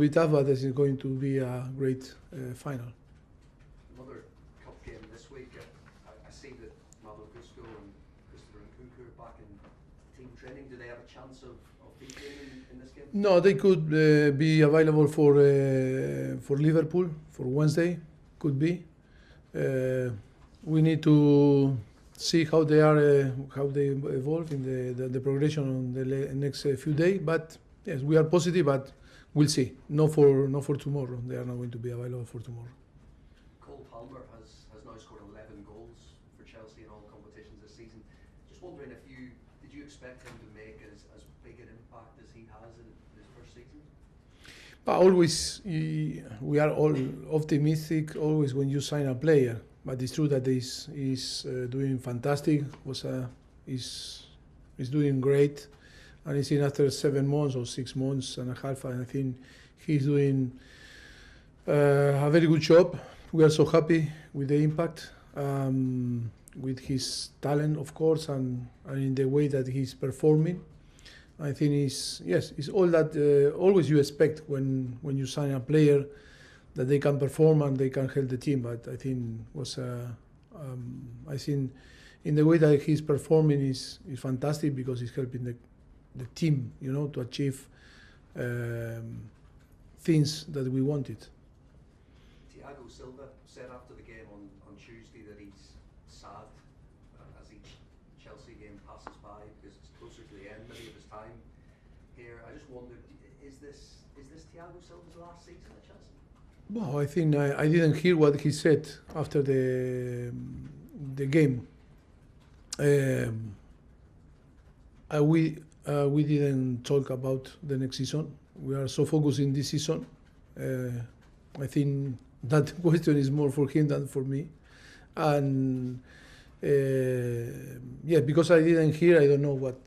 be tough, but it's going to be a great final. Another cup game this week. I see that Mauricio and Christopher Nkunku are back in team training. Do they have a chance of being playing in this game? No, they could be available for Liverpool for Wednesday. Could be. We need to see how they are, how they evolve in the progression on the next few days. But yes, we are positive, but we'll see. No for tomorrow. They are not going to be available for tomorrow. Cole Palmer has now scored 11 goals for Chelsea in all competitions this season. Just wondering did you expect him to make as big an impact as he has in his first season? But always, we are all optimistic always when you sign a player. But it's true that he's doing fantastic. He's doing great, and he's in after 7 months or 6 months and a half. And I think he's doing a very good job. We are so happy with the impact, with his talent, of course, and in the way that he's performing. I think it's all that always you expect when you sign a player, that they can perform and they can help the team. But I think I think in the way that he's performing is fantastic, because he's helping the team, to achieve things that we wanted. Thiago Silva said after the game on Tuesday that he's sad as each Chelsea game passes by, because it's closer to the end maybe of his time here. I just wondered, is this Thiago Silva's last season at Chelsea? Well, I think I didn't hear what he said after the game. We didn't talk about the next season. We are so focused in this season. I think that question is more for him than for me. And because I didn't hear, I don't know what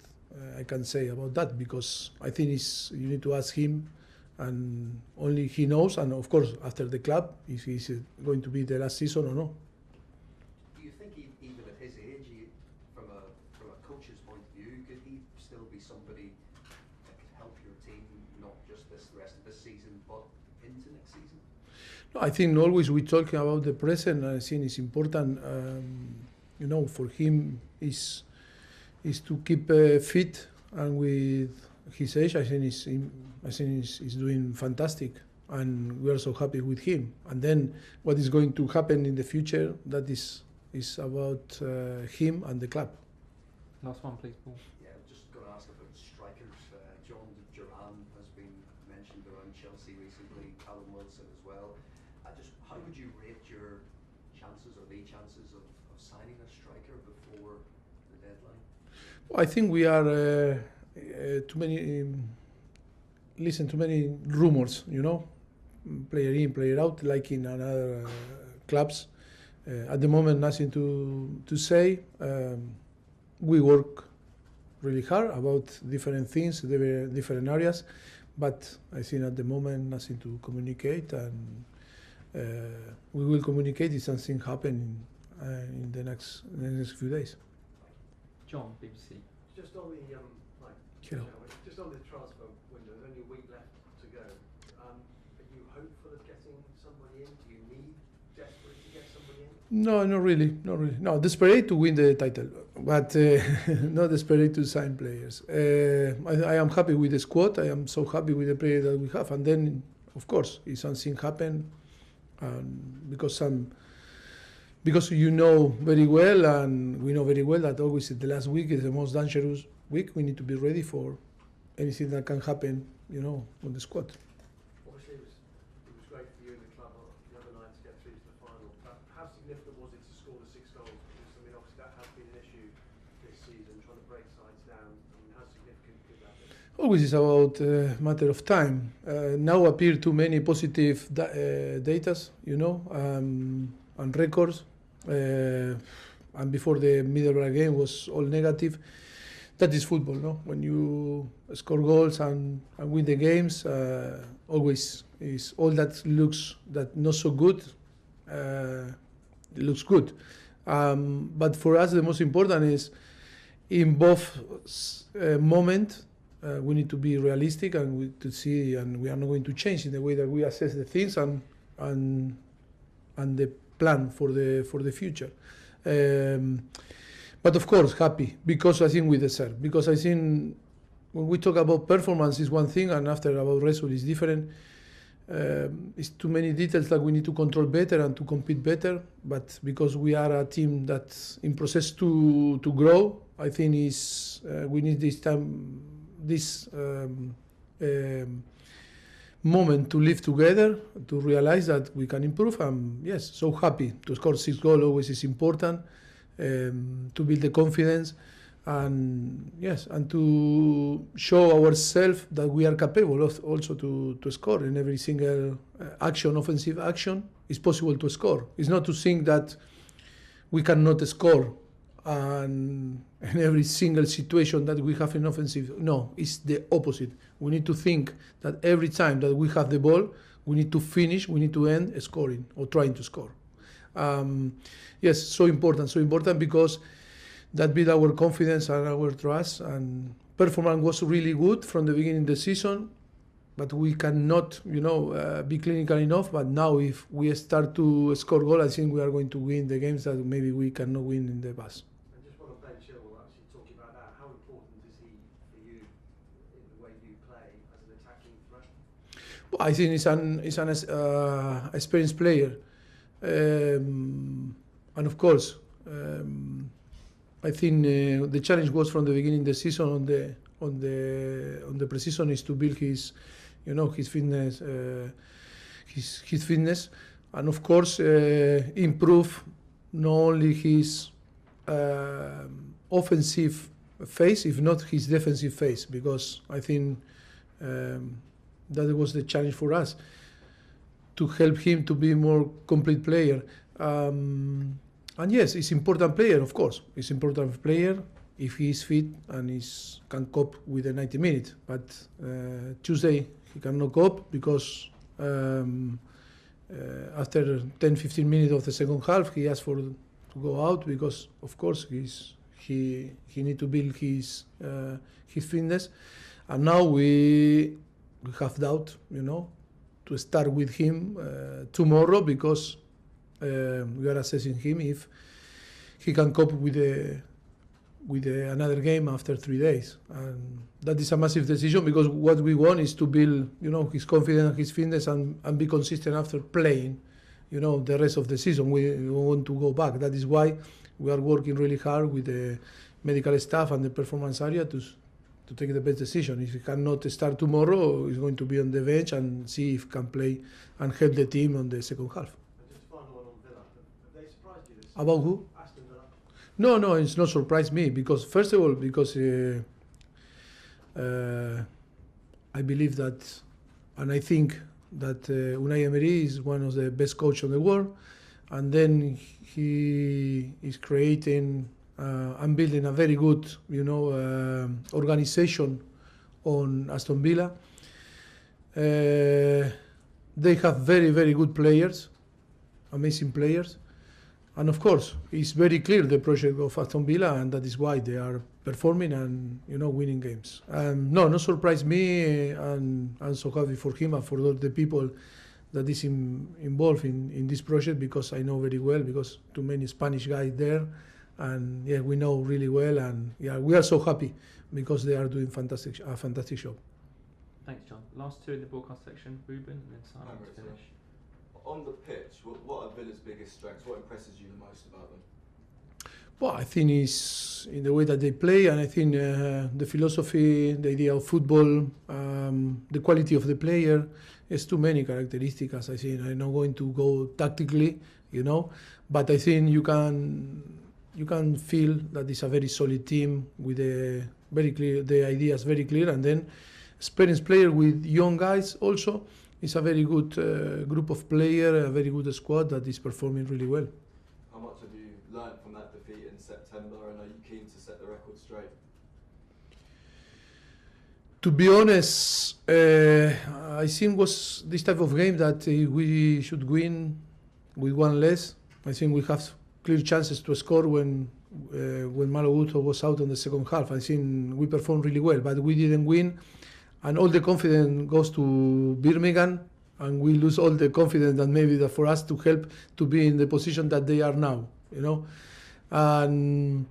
I can say about that, because I think you need to ask him, and only he knows. And of course, after the club, if it's going to be the last season or no. Do you think even at his age, from a coach's point of view, could he still be somebody that could help your team, not just the rest of this season, but into next season? No, I think always we talking about the present. I think it's important, for him is to keep fit, and with his age, I think he's doing fantastic, and we are so happy with him. And then what is going to happen in the future, that is about him and the club. Last one, please, Paul. Yeah, I'm just going to ask about strikers. John Duran has been mentioned around Chelsea recently, Callum Wilson as well. How would you rate your chances, or the chances of signing a striker before the deadline? Well, I think we are too many. Listen to many rumors, player in, player out, like in other clubs. At the moment, nothing to say. We work really hard about different things, different areas, but I think at the moment nothing to communicate, and we will communicate if something happens in the next few days. John, BBC. Just on the just on the transfer window, there's only a week left to go. Are you hopeful of getting somebody in? Do you need desperate to get somebody in? No, not really. No, desperate to win the title, but not desperate to sign players. I am happy with the squad. I am so happy with the players that we have. And then, of course, if something happens, because you know very well, and we know very well that always the last week is the most dangerous week. We need to be ready for anything that can happen, on the squad. Obviously, it was great for you and the club the other night to get through to the final. How significant was it to score the 6 goals? Because obviously that has been an issue this season, trying to break sides down. How significant could that be? Always is about a matter of time. Now appear too many positive data, and records. And before the Middlesbrough game was all negative. That is football, no? When you score goals and win the games, always is all that looks that not so good. It looks good, but for us the most important is in both moment we need to be realistic, and we are not going to change in the way that we assess the things and the plan for the future. But of course, happy because I think we deserve. Because I think when we talk about performance is one thing, and after about result is different. It's too many details that we need to control better and to compete better. But because we are a team that's in process to grow, I think we need this moment to live together, to realize that we can improve. Yes, so happy to score 6 goals always is important, to build the confidence, and yes, and to show ourselves that we are capable of also to score in every single offensive action. It's possible to score. It's not to think that we cannot score and in every single situation that we have in offensive. No, it's the opposite. We need to think that every time that we have the ball, we need to finish, we need to end scoring or trying to score. Yes, so important because that built our confidence and our trust, and performance was really good from the beginning of the season, but we cannot, be clinical enough. But now if we start to score goals, I think we are going to win the games that maybe we cannot win in the past. I just want to Ben Chilwell, actually talking about that, how important is he for you in the way you play as an attacking threat? Well, I think he's an experienced player, and of course, I think the challenge was from the beginning of the season on the pre-season is to build his fitness, his fitness, and of course improve not only his offensive phase, if not his defensive phase, because I think that was the challenge for us to help him to be more complete player. And yes, he's important player, of course. He's important player if he is fit and can cope with the 90 minutes. But Tuesday he cannot cope because after 10-15 minutes of the second half, he asked to go out because, of course, he need to build his fitness. And now we have doubt, to start with him tomorrow because. We are assessing him if he can cope with another game after 3 days, and that is a massive decision because what we want is to build, his confidence and his fitness and be consistent after playing, the rest of the season. We want to go back. That is why we are working really hard with the medical staff and the performance area to take the best decision. If he cannot start tomorrow, he's going to be on the bench and see if he can play and help the team on the second half. About who? Aston Villa. No, it's not surprised me because first of all, because I believe that, and I think that Unai Emery is one of the best coaches in the world, and then he is creating and building a very good, organization on Aston Villa. They have very, very good players, amazing players. And of course, it's very clear the project of Aston Villa, and that is why they are performing and winning games. No, not surprise me, and I'm so happy for him and for all the people that is involved in this project because I know very well because too many Spanish guys there, and yeah, we know really well, and yeah, we are so happy because they are doing a fantastic job. Thanks, John. Last two in the broadcast section, Ruben and then Simon to finish. On the pitch, what are Villa's biggest strengths? What impresses you the most about them? Well, I think it's in the way that they play, and I think the philosophy, the idea of football, the quality of the player. There's too many characteristics. I think I'm not going to go tactically, but I think you can feel that it's a very solid team with the ideas very clear, and then experienced player with young guys also. It's a very good group of players, a very good squad that is performing really well. How much have you learned from that defeat in September, and are you keen to set the record straight? To be honest, I think was this type of game that we should win with one less. I think we have clear chances to score when when Malo Gusto was out on the second half. I think we performed really well, but we didn't win, and all the confidence goes to Birmingham, and we lose all the confidence that maybe that for us to help to be in the position that they are now, you know. And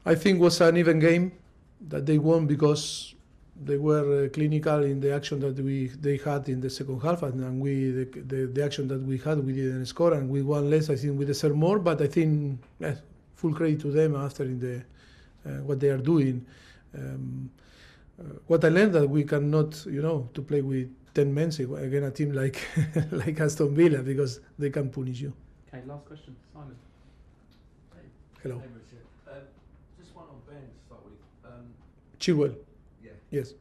I think it was an even game that they won because they were clinical in the action that they had in the second half, and we the action that we had, we didn't score, and we won less. I think we deserve more, but I think full credit to them after in the what they are doing. What I learned that we cannot, you know, to play with 10 men against a team like like Aston Villa, because they can punish you. Okay, last question, Simon. Hello. Hey, Mauricio. Just one on Ben to start with. Chilwell. Yeah. Yes.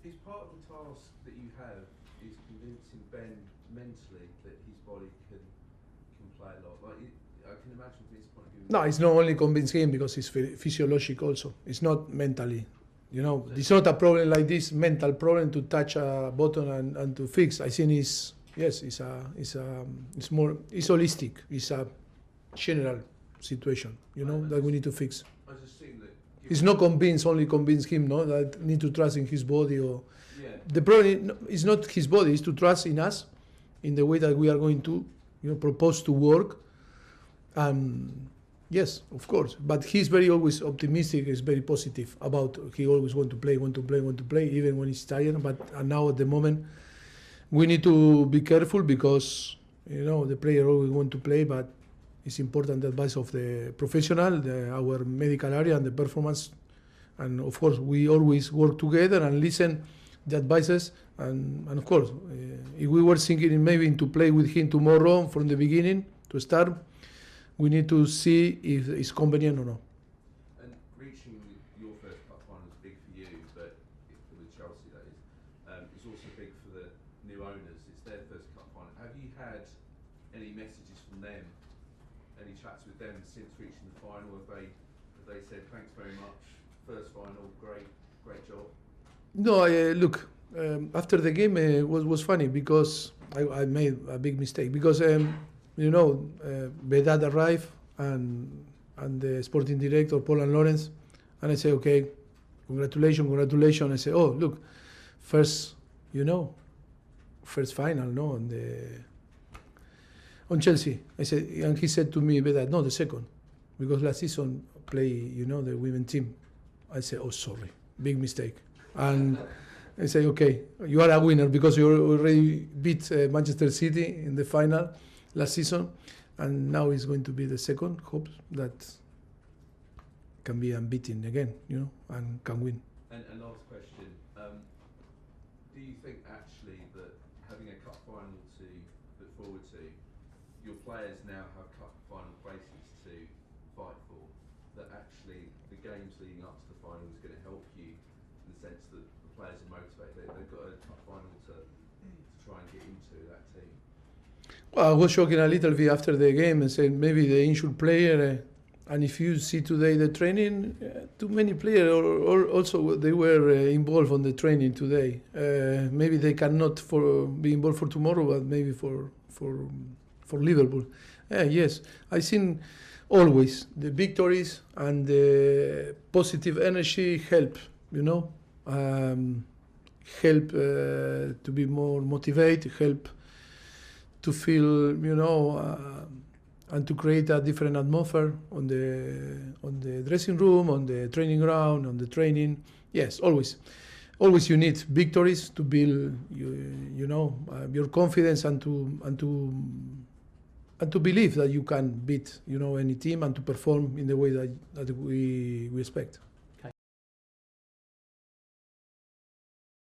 Is part of the task that you have is convincing Ben mentally that his body can play a lot? Like, I can imagine from his point of view. No, it's not only convince him because it's physiological also. It's not mentally. You know, it's not a problem like this mental problem to touch a button and to fix. I think it's holistic. It's a general situation, you know, that we need to fix. I just think that It's not only convince him, no, that need to trust in his body or. yeah. The problem is not his body; it's to trust in us, in the way that we are going to, you know, propose to work. Yes, of course, but he's very always optimistic. He's very positive about. He always want to play, even when he's tired. But now at the moment, we need to be careful because, you know, the player always want to play, but it's important the advice of the professional, our medical area, and the performance. And of course, we always work together and listen the advices. And of course, if we were thinking maybe to play with him tomorrow from the beginning to start, we need to see if it's convenient or not. And reaching your first cup final is big for you, but with Chelsea that is, it's also big for the new owners. It's their first cup final. Have you had any messages from them, any chats with them since reaching the final? Have they said thanks very much, first final, great job? No, look, after the game was funny because I made a big mistake because you know, Vedad arrived and the sporting director Paul and Lawrence, and I say, okay, congratulations. I say, oh look, first final, no, on Chelsea. I said, and he said to me, Vedad, no, the second, because last season play, you know, the women team. I say, oh sorry, big mistake, and I say, okay, you are a winner because you already beat Manchester City in the final last season, and now it's going to be the second. Hope that can be unbeaten again, you know, and can win. And last question, do you think actually that having a cup final to look forward to, your players now have cup final places to fight for, that actually the games leading up to the final is going to help you in the sense that the players are motivated, they've got a cup final to try and get into that team? Well, I was joking a little bit after the game and said maybe the injured player, and if you see today the training, too many players also they were involved on the training today. Maybe they cannot be involved for tomorrow, but maybe for Liverpool. Yes, I think always the victories and the positive energy help. You know, help to be more motivated, help to feel, you know, and to create a different atmosphere on the dressing room, on the training ground, on the training. Yes, always you need victories to build, you know, your confidence and to believe that you can beat, you know, any team and to perform in the way that we expect.